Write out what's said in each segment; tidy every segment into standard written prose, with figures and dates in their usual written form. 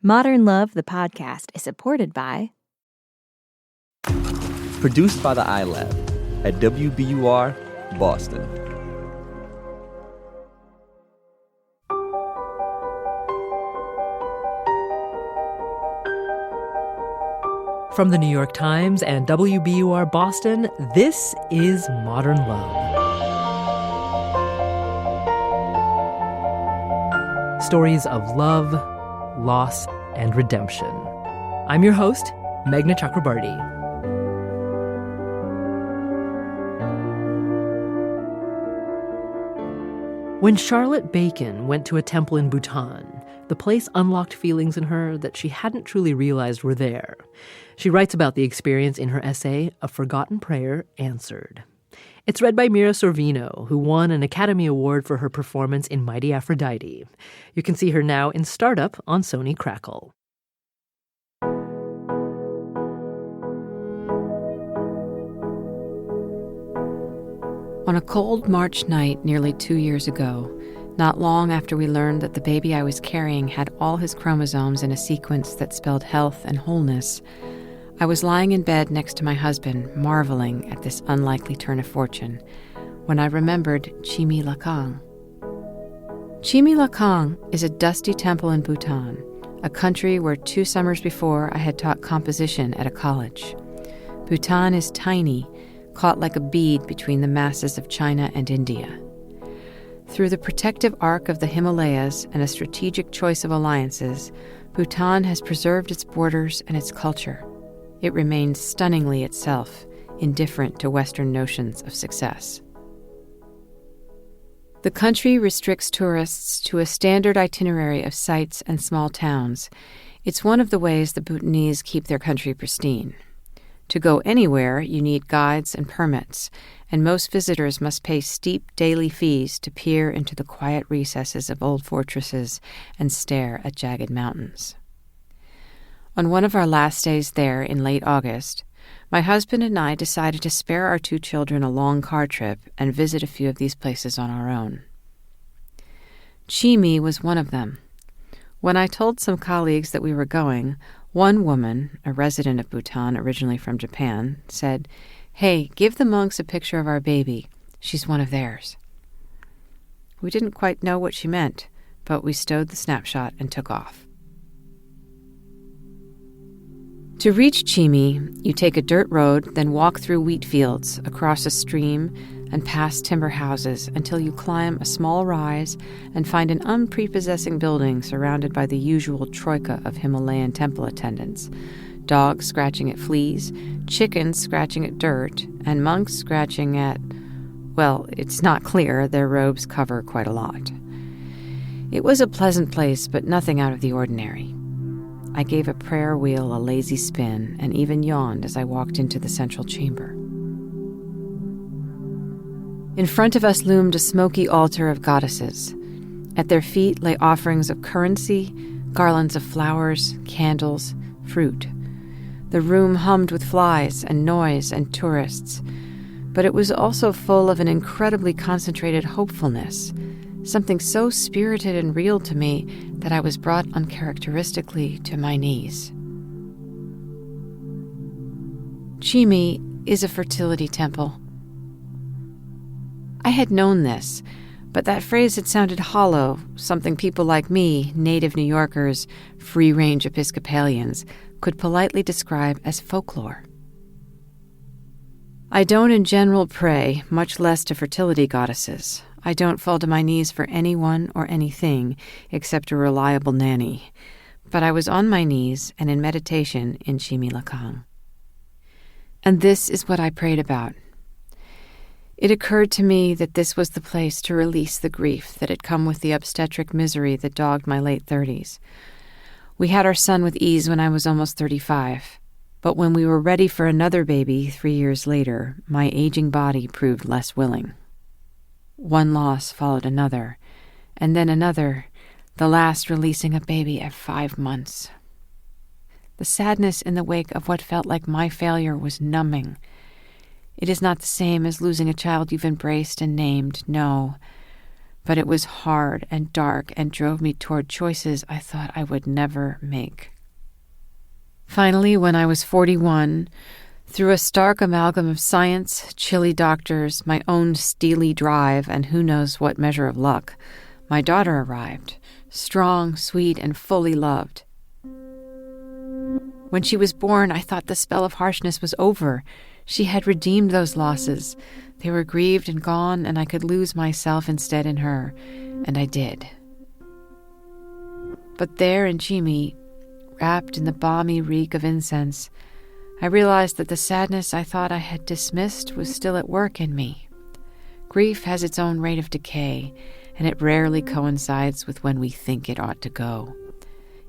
Modern Love, the podcast, is supported by... Produced by the iLab at WBUR, Boston. From the New York Times and WBUR Boston, this is Modern Love. Stories of love, loss, and redemption. I'm your host, Meghna Chakrabarty. When Charlotte Bacon went to a temple in Bhutan, the place unlocked feelings in her that she hadn't truly realized were there. She writes about the experience in her essay, A Forgotten Prayer Answered. It's read by Mira Sorvino, who won an Academy Award for her performance in Mighty Aphrodite. You can see her now in Startup on Sony Crackle. On a cold March night nearly 2 years ago, not long after we learned that the baby I was carrying had all his chromosomes in a sequence that spelled health and wholeness, I was lying in bed next to my husband, marveling at this unlikely turn of fortune, when I remembered Chimi Lakang. Chimi Lakang is a dusty temple in Bhutan, a country where 2 summers before I had taught composition at a college. Bhutan is tiny, caught like a bead between the masses of China and India. Through the protective arc of the Himalayas and a strategic choice of alliances, Bhutan has preserved its borders and its culture. It remains stunningly itself, indifferent to Western notions of success. The country restricts tourists to a standard itinerary of sites and small towns. It's one of the ways the Bhutanese keep their country pristine. To go anywhere, you need guides and permits, and most visitors must pay steep daily fees to peer into the quiet recesses of old fortresses and stare at jagged mountains. On one of our last days there in late August, my husband and I decided to spare our 2 children a long car trip and visit a few of these places on our own. Chimi was one of them. When I told some colleagues that we were going, one woman, a resident of Bhutan originally from Japan, said, "Hey, give the monks a picture of our baby. She's one of theirs." We didn't quite know what she meant, but we stowed the snapshot and took off. To reach Chimi, you take a dirt road, then walk through wheat fields, across a stream, and past timber houses until you climb a small rise and find an unprepossessing building surrounded by the usual troika of Himalayan temple attendants. Dogs scratching at fleas, chickens scratching at dirt, and monks scratching at, well, it's not clear, their robes cover quite a lot. It was a pleasant place, but nothing out of the ordinary. I gave a prayer wheel a lazy spin and even yawned as I walked into the central chamber. In front of us loomed a smoky altar of goddesses. At their feet lay offerings of currency, garlands of flowers, candles, fruit. The room hummed with flies and noise and tourists, but it was also full of an incredibly concentrated hopefulness, something so spirited and real to me that I was brought uncharacteristically to my knees. Chimi is a fertility temple. I had known this, but that phrase had sounded hollow, something people like me, native New Yorkers, free-range Episcopalians, could politely describe as folklore. I don't in general pray, much less to fertility goddesses. I don't fall to my knees for anyone or anything except a reliable nanny. But I was on my knees and in meditation in Chimi Lakang. And this is what I prayed about. It occurred to me that this was the place to release the grief that had come with the obstetric misery that dogged my late 30s. We had our son with ease when I was almost 35, but when we were ready for another baby 3 years later, my aging body proved less willing. One loss followed another, and then another, the last releasing a baby at 5 months. The sadness in the wake of what felt like my failure was numbing. It is not the same as losing a child you've embraced and named, no. but it was hard and dark and drove me toward choices I thought I would never make. Finally, when I was 41, through a stark amalgam of science, chilly doctors, my own steely drive, and who knows what measure of luck, my daughter arrived, strong, sweet, and fully loved. When she was born, I thought the spell of harshness was over. She had redeemed those losses. They were grieved and gone, and I could lose myself instead in her, and I did. But there in Chimi, wrapped in the balmy reek of incense, I realized that the sadness I thought I had dismissed was still at work in me. Grief has its own rate of decay, and it rarely coincides with when we think it ought to go.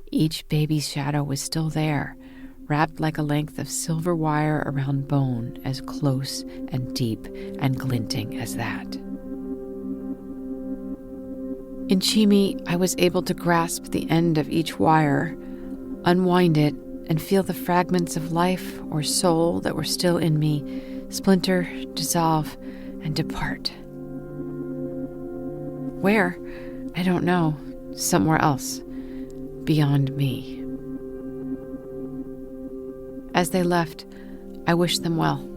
Each baby's shadow was still there, wrapped like a length of silver wire around bone, as close and deep and glinting as that. In Chimi, I was able to grasp the end of each wire, unwind it, and feel the fragments of life or soul that were still in me splinter, dissolve, and depart. Where? I don't know. Somewhere else. Beyond me. As they left, I wished them well.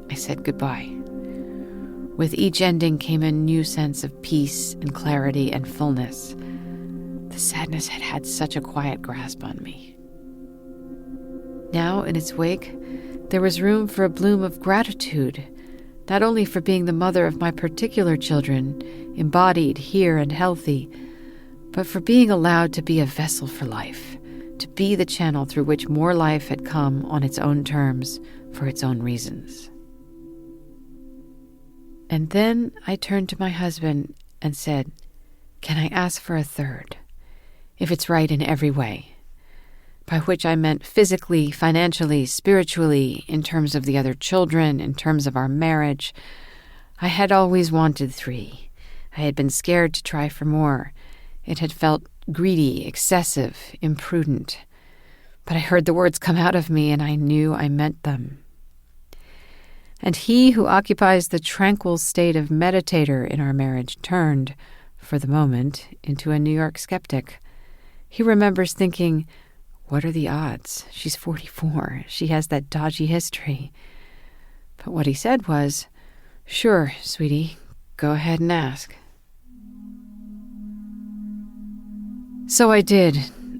I said goodbye. With each ending came a new sense of peace and clarity and fullness. The sadness had had such a quiet grasp on me. Now, in its wake, there was room for a bloom of gratitude, not only for being the mother of my particular children, embodied, here, and healthy, but for being allowed to be a vessel for life, to be the channel through which more life had come on its own terms, for its own reasons. And then I turned to my husband and said, "Can I ask for a third, if it's right in every way?" By which I meant physically, financially, spiritually, in terms of the other children, in terms of our marriage. I had always wanted 3. I had been scared to try for more. It had felt greedy, excessive, imprudent. But I heard the words come out of me, and I knew I meant them. And he who occupies the tranquil state of meditator in our marriage turned, for the moment, into a New York skeptic. He remembers thinking, "What are the odds? She's 44. She has that dodgy history." But what he said was, "Sure, sweetie, go ahead and ask." So I did.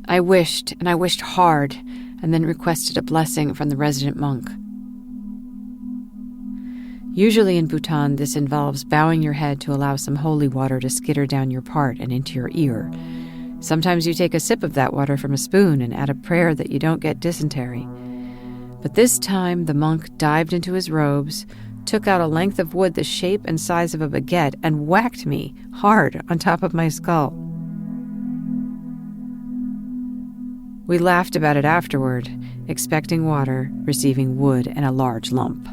I wished, and I wished hard, and then requested a blessing from the resident monk. Usually in Bhutan, this involves bowing your head to allow some holy water to skitter down your part and into your ear. Sometimes you take a sip of that water from a spoon and add a prayer that you don't get dysentery. But this time, the monk dived into his robes, took out a length of wood the shape and size of a baguette, and whacked me hard on top of my skull. We laughed about it afterward, expecting water, receiving wood and a large lump.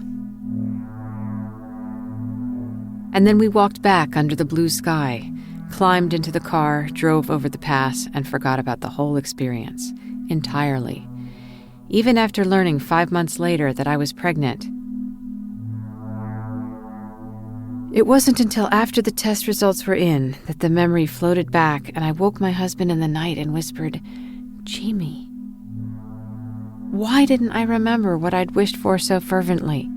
And then we walked back under the blue sky, climbed into the car, drove over the pass, and forgot about the whole experience, entirely. Even after learning 5 months later that I was pregnant. It wasn't until after the test results were in that the memory floated back, and I woke my husband in the night and whispered, "Chimi." Why didn't I remember what I'd wished for so fervently?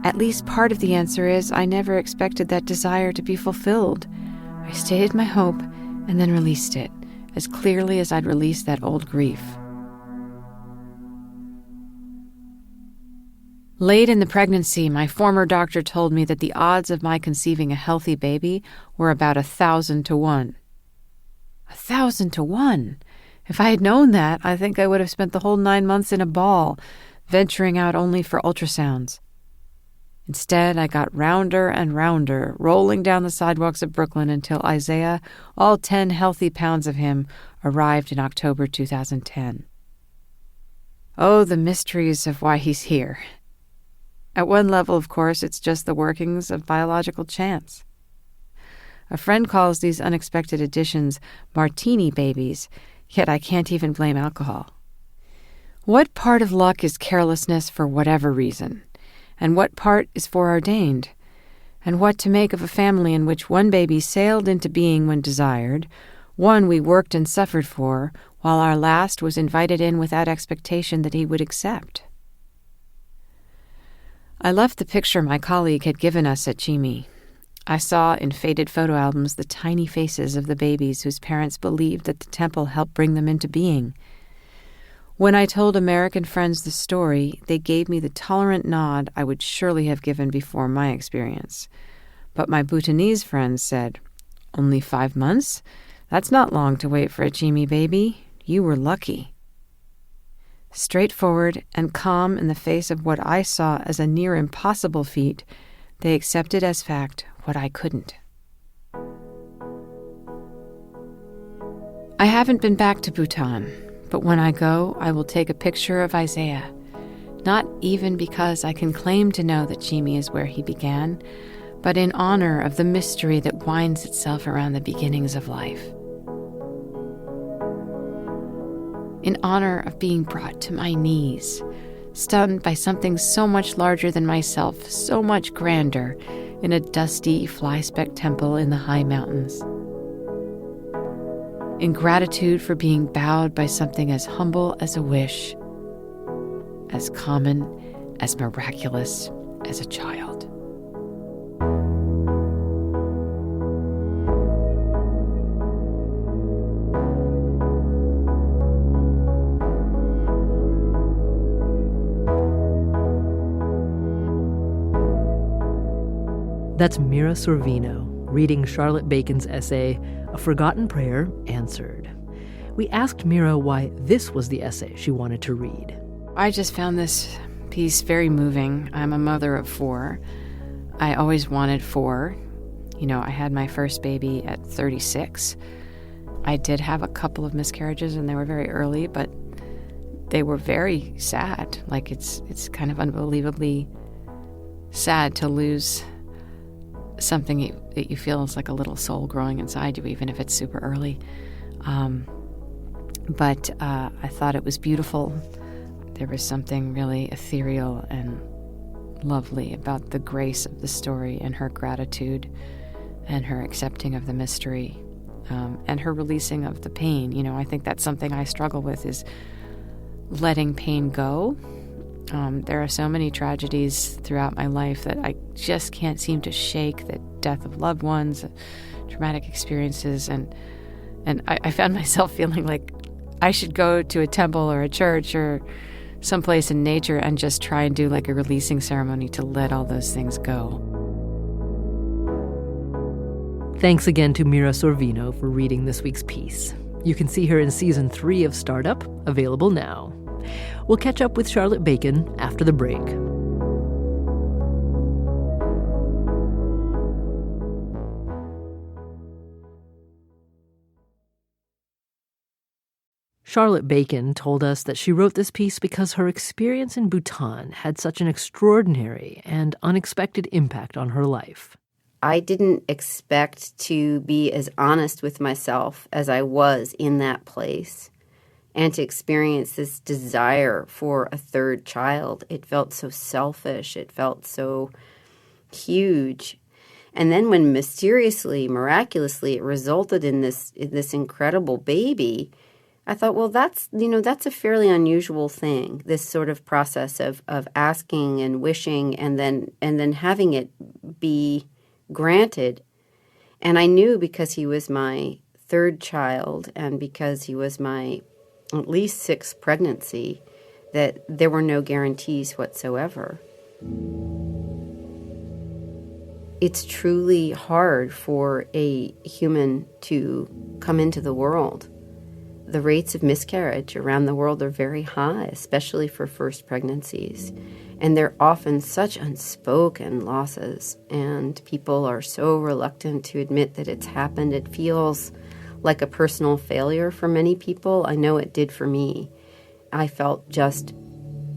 At least part of the answer is I never expected that desire to be fulfilled. I stated my hope and then released it, as clearly as I'd released that old grief. Late in the pregnancy, my former doctor told me that the odds of my conceiving a healthy baby were about 1,000 to 1. 1,000 to 1! If I had known that, I think I would have spent the whole 9 months in a ball, venturing out only for ultrasounds. Instead, I got rounder and rounder, rolling down the sidewalks of Brooklyn until Isaiah, all 10 healthy pounds of him, arrived in October 2010. Oh, the mysteries of why he's here. At one level, of course, it's just the workings of biological chance. A friend calls these unexpected additions martini babies, yet I can't even blame alcohol. What part of luck is carelessness for whatever reason? And what part is foreordained? and what to make of a family in which one baby sailed into being when desired, one we worked and suffered for, while our last was invited in without expectation that he would accept. I left the picture my colleague had given us at Chimi. I saw in faded photo albums the tiny faces of the babies whose parents believed that the temple helped bring them into being. When I told American friends the story, they gave me the tolerant nod I would surely have given before my experience. But my Bhutanese friends said, "Only 5 months? That's not long to wait for a Chimi baby. You were lucky." Straightforward and calm in the face of what I saw as a near impossible feat, they accepted as fact what I couldn't. I haven't been back to Bhutan, but when I go, I will take a picture of Isaiah, not even because I can claim to know that Chimi is where he began, but in honor of the mystery that winds itself around the beginnings of life. In honor of being brought to my knees, stunned by something so much larger than myself, so much grander, in a dusty, fly-specked temple in the high mountains. In gratitude for being bowed by something as humble as a wish, as common, as miraculous as a child. That's Mira Sorvino reading Charlotte Bacon's essay, A Forgotten Prayer Answered. We asked Mira why this was the essay she wanted to read. I just found this piece very moving. I'm a mother of 4. I always wanted 4. I had my first baby at 36. I did have a couple of miscarriages, and they were very early, but they were very sad. Like, it's kind of unbelievably sad to lose something that you feel is like a little soul growing inside you, even if it's super early. But I thought it was beautiful. There was something really ethereal and lovely about the grace of the story and her gratitude and her accepting of the mystery, and her releasing of the pain. I think that's something I struggle with, is letting pain go. There are so many tragedies throughout my life that I just can't seem to shake, the death of loved ones, traumatic experiences, and I found myself feeling like I should go to a temple or a church or someplace in nature and just try and do like a releasing ceremony to let all those things go. Thanks again to Mira Sorvino for reading this week's piece. You can see her in Season 3 of Startup, available now. We'll catch up with Charlotte Bacon after the break. Charlotte Bacon told us that she wrote this piece because her experience in Bhutan had such an extraordinary and unexpected impact on her life. I didn't expect to be as honest with myself as I was in that place, and to experience this desire for a third child. It felt so selfish. It felt so huge. And then when mysteriously, miraculously, it resulted in this incredible baby, I thought, well, that's a fairly unusual thing, this sort of process of asking and wishing and then having it be granted. And I knew, because he was my third child and because he was my at least 6th pregnancy, that there were no guarantees whatsoever. It's truly hard for a human to come into the world. The rates of miscarriage around the world are very high, especially for first pregnancies. And they're often such unspoken losses, and people are so reluctant to admit that it's happened. It feels like a personal failure for many people. I know it did for me. I felt just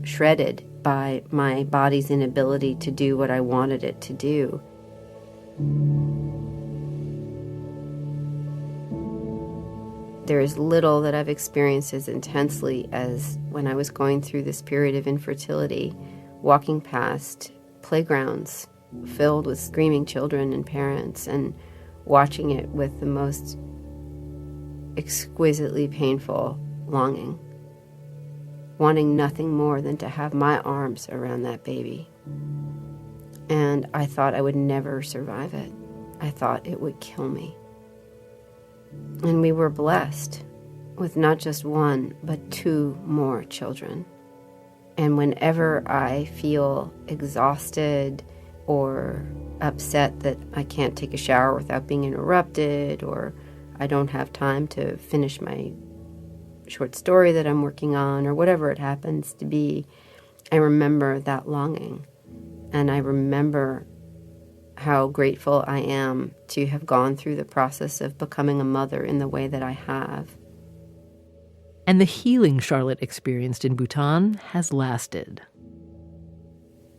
shredded by my body's inability to do what I wanted it to do. There is little that I've experienced as intensely as when I was going through this period of infertility, walking past playgrounds filled with screaming children and parents, and watching it with the most exquisitely painful longing, wanting nothing more than to have my arms around that baby. And I thought I would never survive it. I thought it would kill me. And we were blessed with not just one, but 2 more children. And whenever I feel exhausted or upset that I can't take a shower without being interrupted, or I don't have time to finish my short story that I'm working on, or whatever it happens to be, I remember that longing. And I remember how grateful I am to have gone through the process of becoming a mother in the way that I have. And the healing Charlotte experienced in Bhutan has lasted.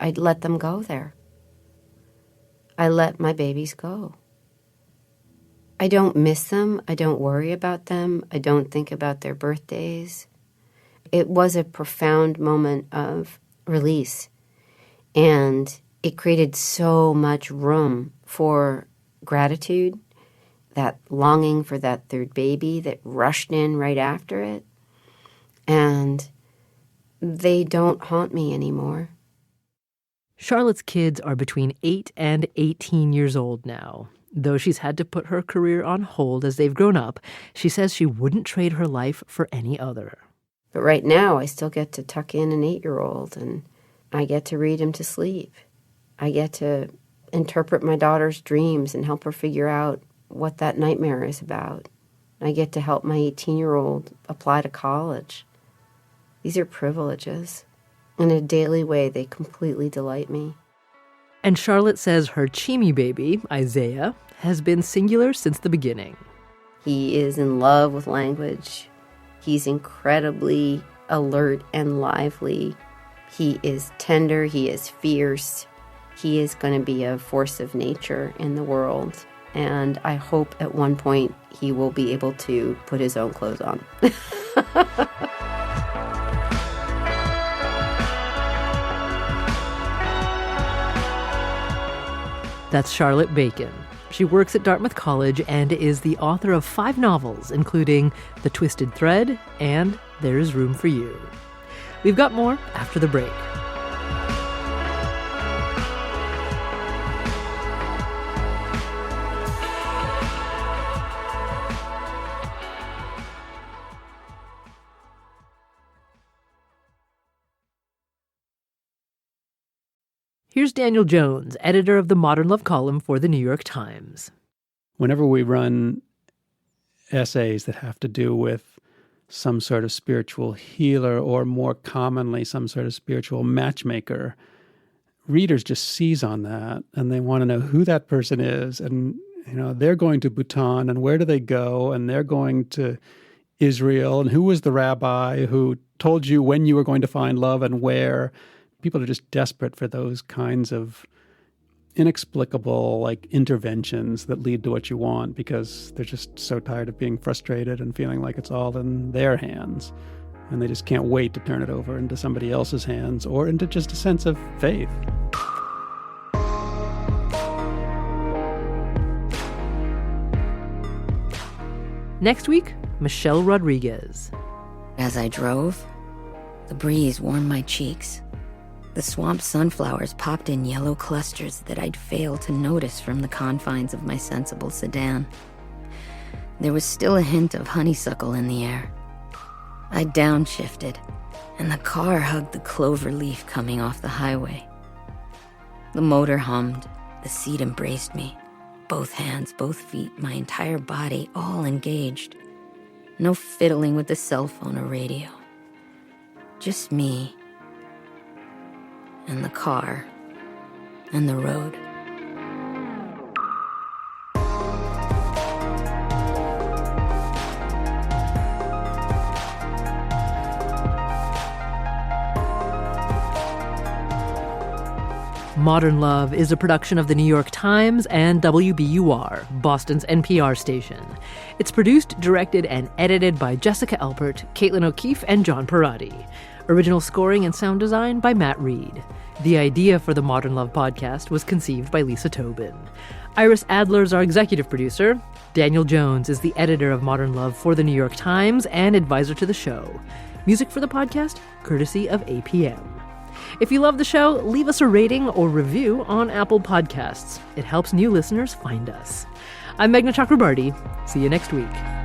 I'd let them go there. I let my babies go. I don't miss them. I don't worry about them. I don't think about their birthdays. It was a profound moment of release. And it created so much room for gratitude, that longing for that third baby that rushed in right after it. And they don't haunt me anymore. Charlotte's kids are between 8 and 18 years old now. Though she's had to put her career on hold as they've grown up, she says she wouldn't trade her life for any other. But right now, I still get to tuck in an 8-year-old, and I get to read him to sleep. I get to interpret my daughter's dreams and help her figure out what that nightmare is about. I get to help my 18-year-old apply to college. These are privileges. In a daily way, they completely delight me. And Charlotte says her Chimi baby, Isaiah, has been singular since the beginning. He is in love with language. He's incredibly alert and lively. He is tender. He is fierce. He is going to be a force of nature in the world. And I hope at one point he will be able to put his own clothes on. That's Charlotte Bacon. She works at Dartmouth College and is the author of 5 novels, including The Twisted Thread and There Is Room for You. We've got more after the break. Here's Daniel Jones, editor of the Modern Love column for the New York Times. Whenever we run essays that have to do with some sort of spiritual healer, or more commonly, some sort of spiritual matchmaker, readers just seize on that, and they want to know who that person is. And, they're going to Bhutan, and where do they go? And they're going to Israel, and who was the rabbi who told you when you were going to find love and where? People are just desperate for those kinds of inexplicable, interventions that lead to what you want, because they're just so tired of being frustrated and feeling like it's all in their hands. And they just can't wait to turn it over into somebody else's hands, or into just a sense of faith. Next week, Michelle Rodriguez. As I drove, the breeze warmed my cheeks. The swamp sunflowers popped in yellow clusters that I'd failed to notice from the confines of my sensible sedan. There was still a hint of honeysuckle in the air. I downshifted, and the car hugged the clover leaf coming off the highway. The motor hummed, the seat embraced me. Both hands, both feet, my entire body, all engaged. No fiddling with the cell phone or radio. Just me, and the car, and the road. Modern Love is a production of the New York Times and WBUR, Boston's NPR station. It's produced, directed, and edited by Jessica Alpert, Caitlin O'Keefe, and John Parati. Original scoring and sound design by Matt Reed. The idea for the Modern Love podcast was conceived by Lisa Tobin. Iris Adler is our executive producer. Daniel Jones is the editor of Modern Love for The New York Times and advisor to the show. Music for the podcast, courtesy of APM. If you love the show, leave us a rating or review on Apple Podcasts. It helps new listeners find us. I'm Meghna Chakrabarty. See you next week.